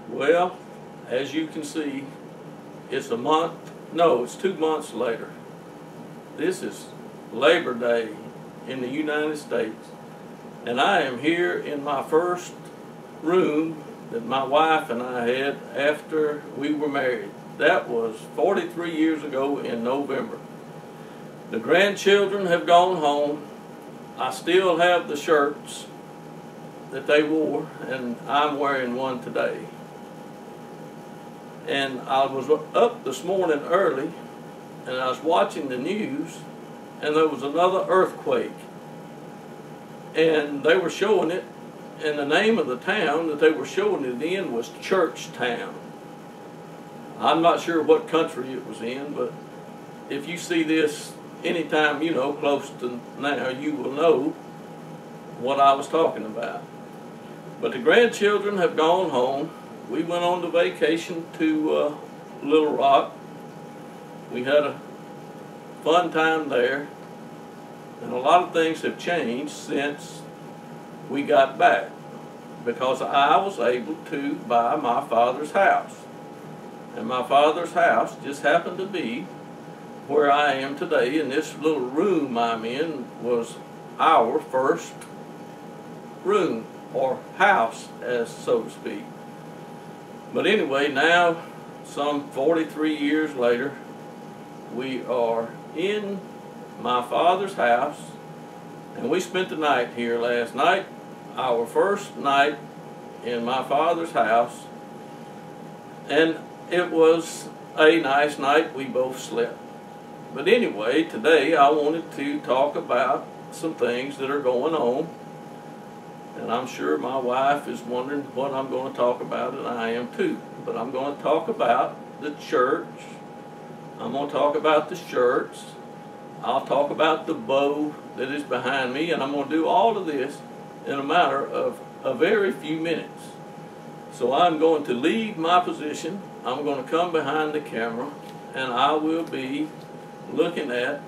Well, as you can see, it's a month, no, it's 2 months later. This is Labor Day in the United States, and I am here in my first room that my wife and I had after we were married. That was 43 years ago in November. The grandchildren have gone home. I still have the shirts that they wore, and I'm wearing one today. And I was up this morning early, and I was watching the news, and there was another earthquake. And they were showing it, and the name of the town that they were showing it in was Churchtown. I'm not sure what country it was in, but if you see this anytime, you know, close to now, you will know what I was talking about. But the grandchildren have gone home. We went on the vacation to Little Rock. We had a fun time there, and a lot of things have changed since we got back, because I was able to buy my father's house. And my father's house just happened to be where I am today, and this little room I'm in was our first room, or house, as so to speak. But anyway, now, some 43 years later, we are in my father's house, and we spent the night here last night, our first night in my father's house, and it was a nice night. We both slept. But anyway, today I wanted to talk about some things that are going on, and I'm sure my wife is wondering what I'm going to talk about, and I am too. But I'm going to talk about the church. I'm going to talk about the shirts. I'll talk about the bow that is behind me, and I'm going to do all of this in a matter of a very few minutes. So I'm going to leave my position. I'm going to come behind the camera, and I will be looking at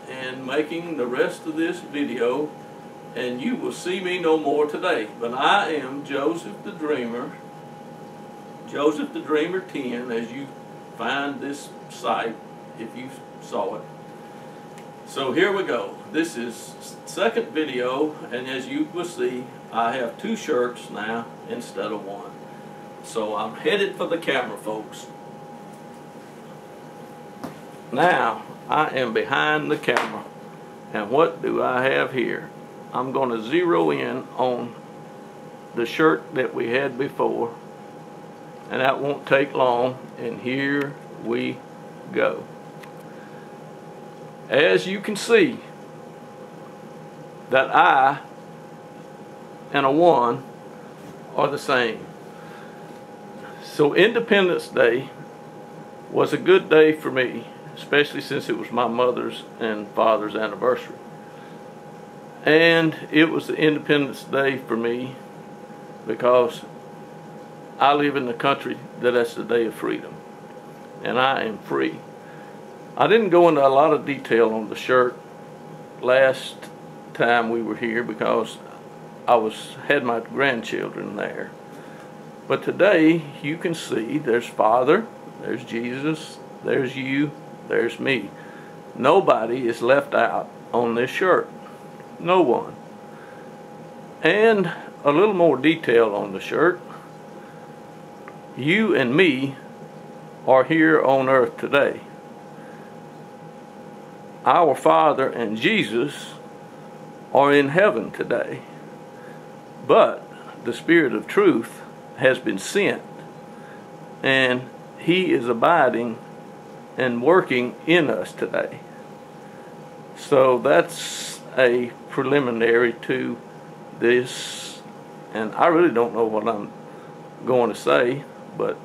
and making the rest of this video, and you will see me no more today. But I am Joseph the Dreamer, Joseph the Dreamer 10, as you find this site, if you saw it. So here we go. This is second video, and as you will see, I have 2 shirts now instead of 1. So I'm headed for the camera, folks. Now I am behind the camera, and what do I have here? I'm going to zero in on the shirt that we had before, and that won't take long, and here we go. As you can see, that I and a 1 are the same. So Independence Day was a good day for me, especially since it was my mother's and father's anniversary. And it was the Independence Day for me because I live in the country that's the day of freedom, and I am free. I didn't go into a lot of detail on the shirt last time we were here because I had my grandchildren there. But today you can see there's Father, there's Jesus, there's you, there's me. Nobody is left out on this shirt. No one. And a little more detail on the shirt. You and me are here on earth today. Our Father and Jesus are in heaven today. But the Spirit of truth has been sent, and He is abiding and working in us today. So that's a preliminary to this, and I really don't know what I'm going to say, but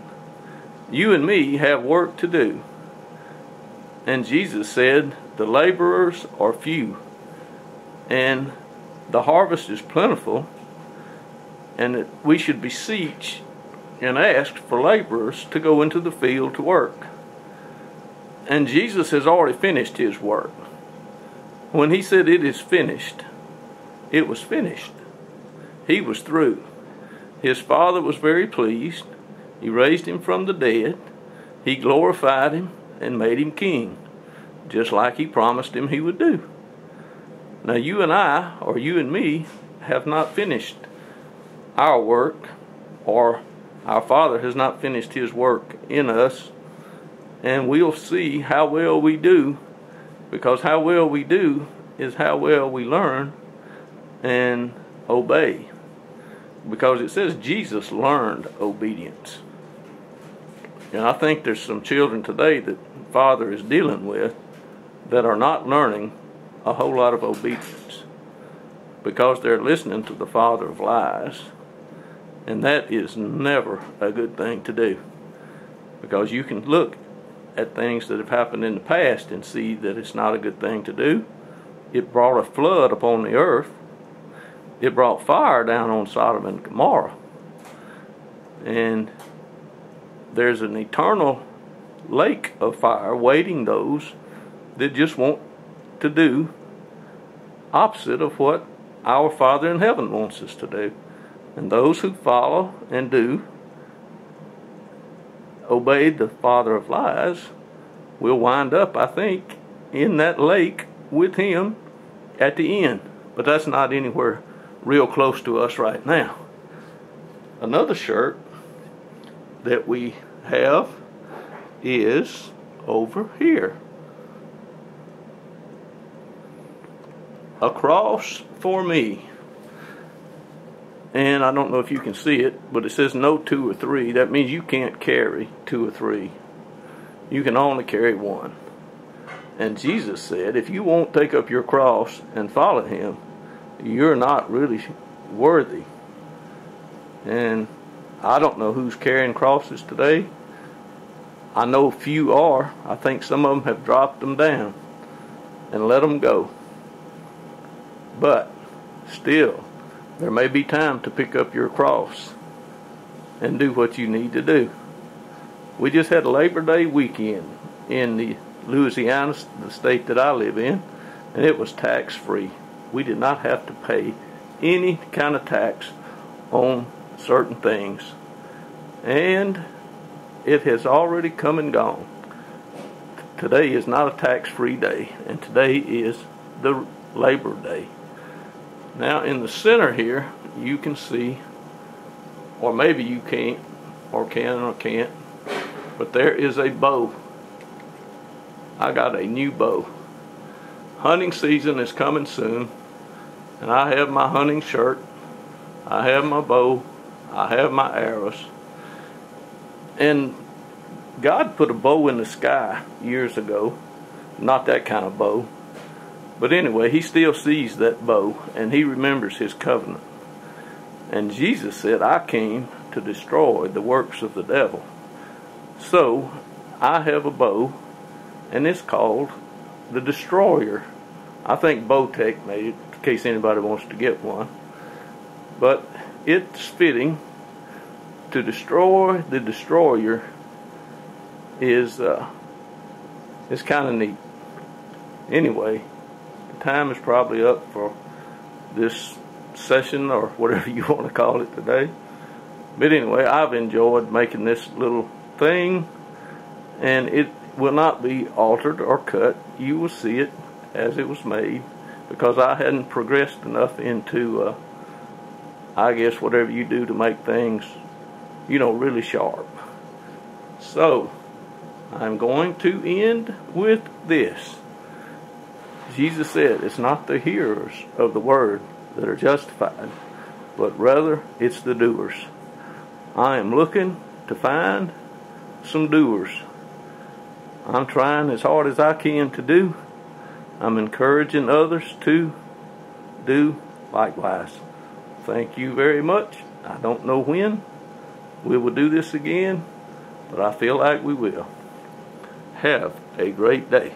you and me have work to do. And Jesus said the laborers are few, and the harvest is plentiful, and that we should beseech and ask for laborers to go into the field to work. And Jesus has already finished His work. When He said it is finished, it was finished. He was through. His Father was very pleased. He raised him from the dead. He glorified him and made him king, just like he promised him he would do. Now you and I, or you and me, have not finished our work, or our Father has not finished his work in us, and we'll see how well we do, because how well we do is how well we learn and obey. Because it says Jesus learned obedience. And I think there's some children today that Father is dealing with that are not learning a whole lot of obedience, because they're listening to the father of lies. And that is never a good thing to do, because you can look at things that have happened in the past and see that it's not a good thing to do. It brought a flood upon the earth. It brought fire down on Sodom and Gomorrah. And there's an eternal lake of fire waiting those that just want to do opposite of what our Father in heaven wants us to do. And those who follow and do obey the father of lies will wind up, I think, in that lake with him at the end. But that's not anywhere real close to us right now. Another shirt that we have is over here. A cross for me. And I don't know if you can see it, but it says no 2 or 3. That means you can't carry 2 or 3. You can only carry one. And Jesus said, if you won't take up your cross and follow him, you're not really worthy. And I don't know who's carrying crosses today. I know few are. I think some of them have dropped them down and let them go. But still, there may be time to pick up your cross and do what you need to do. We just had a Labor Day weekend in the Louisiana, the state that I live in, and it was tax-free. We did not have to pay any kind of tax on certain things. And it has already come and gone. Today is not a tax-free day, and today is the Labor Day. Now in the center here, you can see, or maybe you can't, or can or can't, but there is a bow. I got a new bow. Hunting season is coming soon, and I have my hunting shirt, I have my bow, I have my arrows. And God put a bow in the sky years ago, not that kind of bow. But anyway, he still sees that bow, and he remembers his covenant. And Jesus said, I came to destroy the works of the devil. So, I have a bow, and it's called the Destroyer. I think Bowtech made it, in case anybody wants to get one. But it's fitting. To destroy the destroyer is kind of neat. Anyway, time is probably up for this session, or whatever you want to call it today. But anyway, I've enjoyed making this little thing, and it will not be altered or cut. You will see it as it was made, because I hadn't progressed enough into I guess whatever you do to make things, you know, really sharp. So I'm going to end with this. Jesus said, it's not the hearers of the word that are justified, but rather it's the doers. I am looking to find some doers. I'm trying as hard as I can to do. I'm encouraging others to do likewise. Thank you very much. I don't know when we will do this again, but I feel like we will. Have a great day.